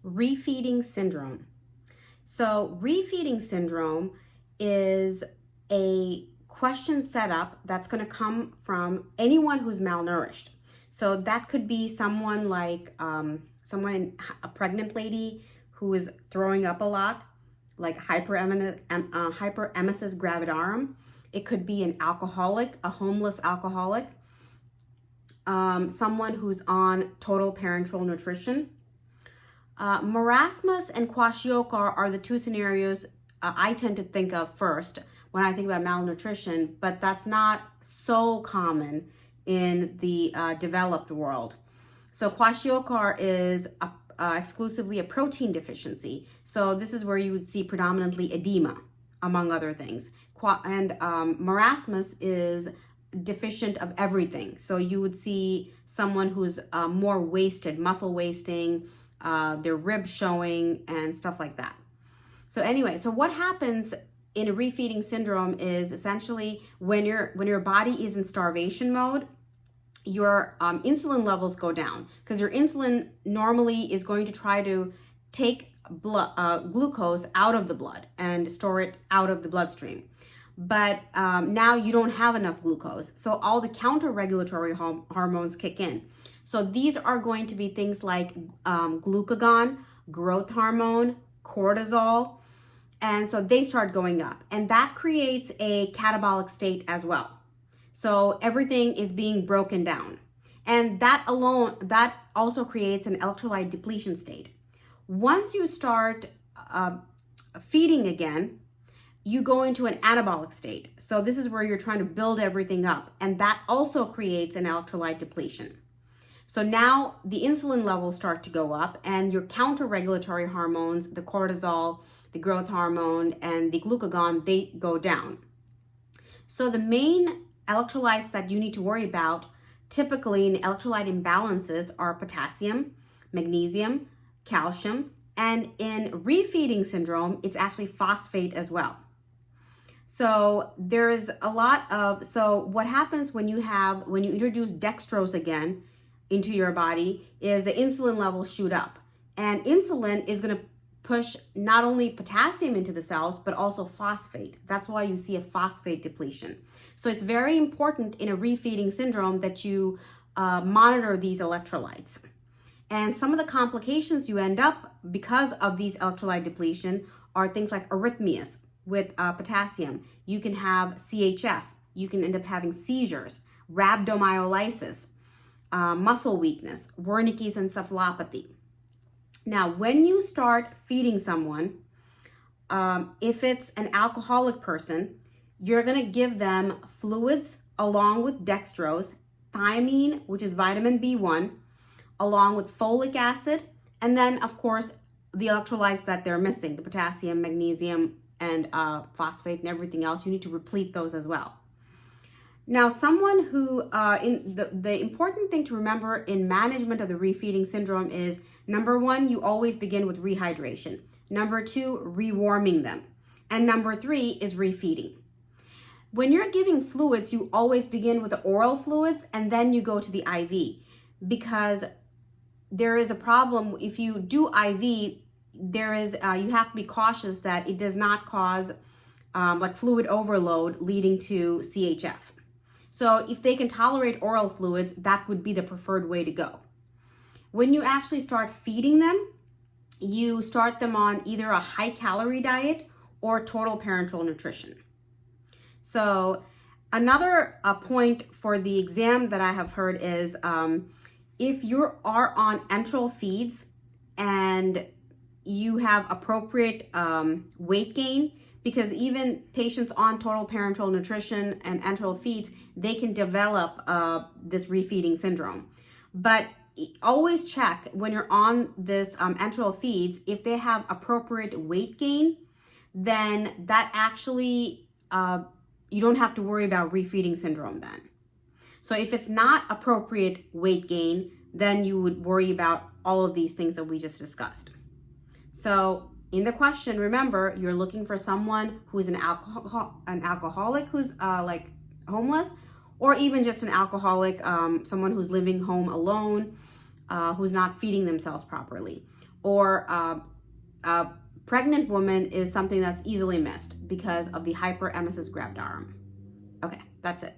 Refeeding syndrome. So refeeding syndrome is a question setup that's going to come from anyone who's malnourished. So that could be someone like a pregnant lady who is throwing up a lot, like hyperemesis gravidarum. It could be an alcoholic, a homeless alcoholic, someone who's on total parenteral nutrition. Marasmus and kwashiorkor are the two scenarios I tend to think of first when I think about malnutrition, but that's not so common in the developed world. So kwashiorkor is exclusively a protein deficiency. So this is where you would see predominantly edema, among other things. And marasmus is deficient of everything. So you would see someone who's more wasted, muscle wasting, their ribs showing and stuff like that. So anyway, so what happens in a refeeding syndrome is essentially when your body is in starvation mode, your insulin levels go down because your insulin normally is going to try to take glucose out of the blood and store it out of the bloodstream. But now you don't have enough glucose. So all the counter-regulatory hormones kick in. So these are going to be things like glucagon, growth hormone, cortisol. And so they start going up. And that creates a catabolic state as well. So everything is being broken down. And that also creates an electrolyte depletion state. Once you start feeding again, you go into an anabolic state. So this is where you're trying to build everything up. And that also creates an electrolyte depletion. So now the insulin levels start to go up and your counter-regulatory hormones, the cortisol, the growth hormone, and the glucagon, they go down. So the main electrolytes that you need to worry about typically in electrolyte imbalances are potassium, magnesium, calcium, and in refeeding syndrome, it's actually phosphate as well. So there's a lot of, so what happens when you introduce dextrose again into your body is the insulin levels shoot up. And insulin is going to push not only potassium into the cells, but also phosphate. That's why you see a phosphate depletion. So it's very important in a refeeding syndrome that you monitor these electrolytes. And some of the complications you end up because of these electrolyte depletion are things like arrhythmias with potassium. You can have CHF. You can end up having seizures, rhabdomyolysis, muscle weakness, Wernicke's encephalopathy. Now, when you start feeding someone, if it's an alcoholic person, you're going to give them fluids along with dextrose, thiamine, which is vitamin B1, along with folic acid, and then, of course, the electrolytes that they're missing, the potassium, magnesium, and phosphate and everything else. You need to replete those as well. Now, someone who, the important thing to remember in management of the refeeding syndrome is, number one, you always begin with rehydration. Number two, rewarming them. And number three is refeeding. When you're giving fluids, you always begin with the oral fluids and then you go to the IV, because there is a problem. If you do IV, you have to be cautious that it does not cause like fluid overload leading to CHF. So if they can tolerate oral fluids, that would be the preferred way to go. When you actually start feeding them, you start them on either a high calorie diet or total parenteral nutrition. So another point for the exam that I have heard is if you are on enteral feeds and you have appropriate weight gain, because even patients on total parenteral nutrition and enteral feeds, they can develop this refeeding syndrome. But always check when you're on this enteral feeds, if they have appropriate weight gain, then that actually, you don't have to worry about refeeding syndrome then. So if it's not appropriate weight gain, then you would worry about all of these things that we just discussed. So in the question, remember, you're looking for someone who's an alcoholic who's like homeless, or even just an alcoholic, someone who's living home alone, who's not feeding themselves properly. or a pregnant woman is something that's easily missed because of the hyperemesis gravidarum. Okay, that's it.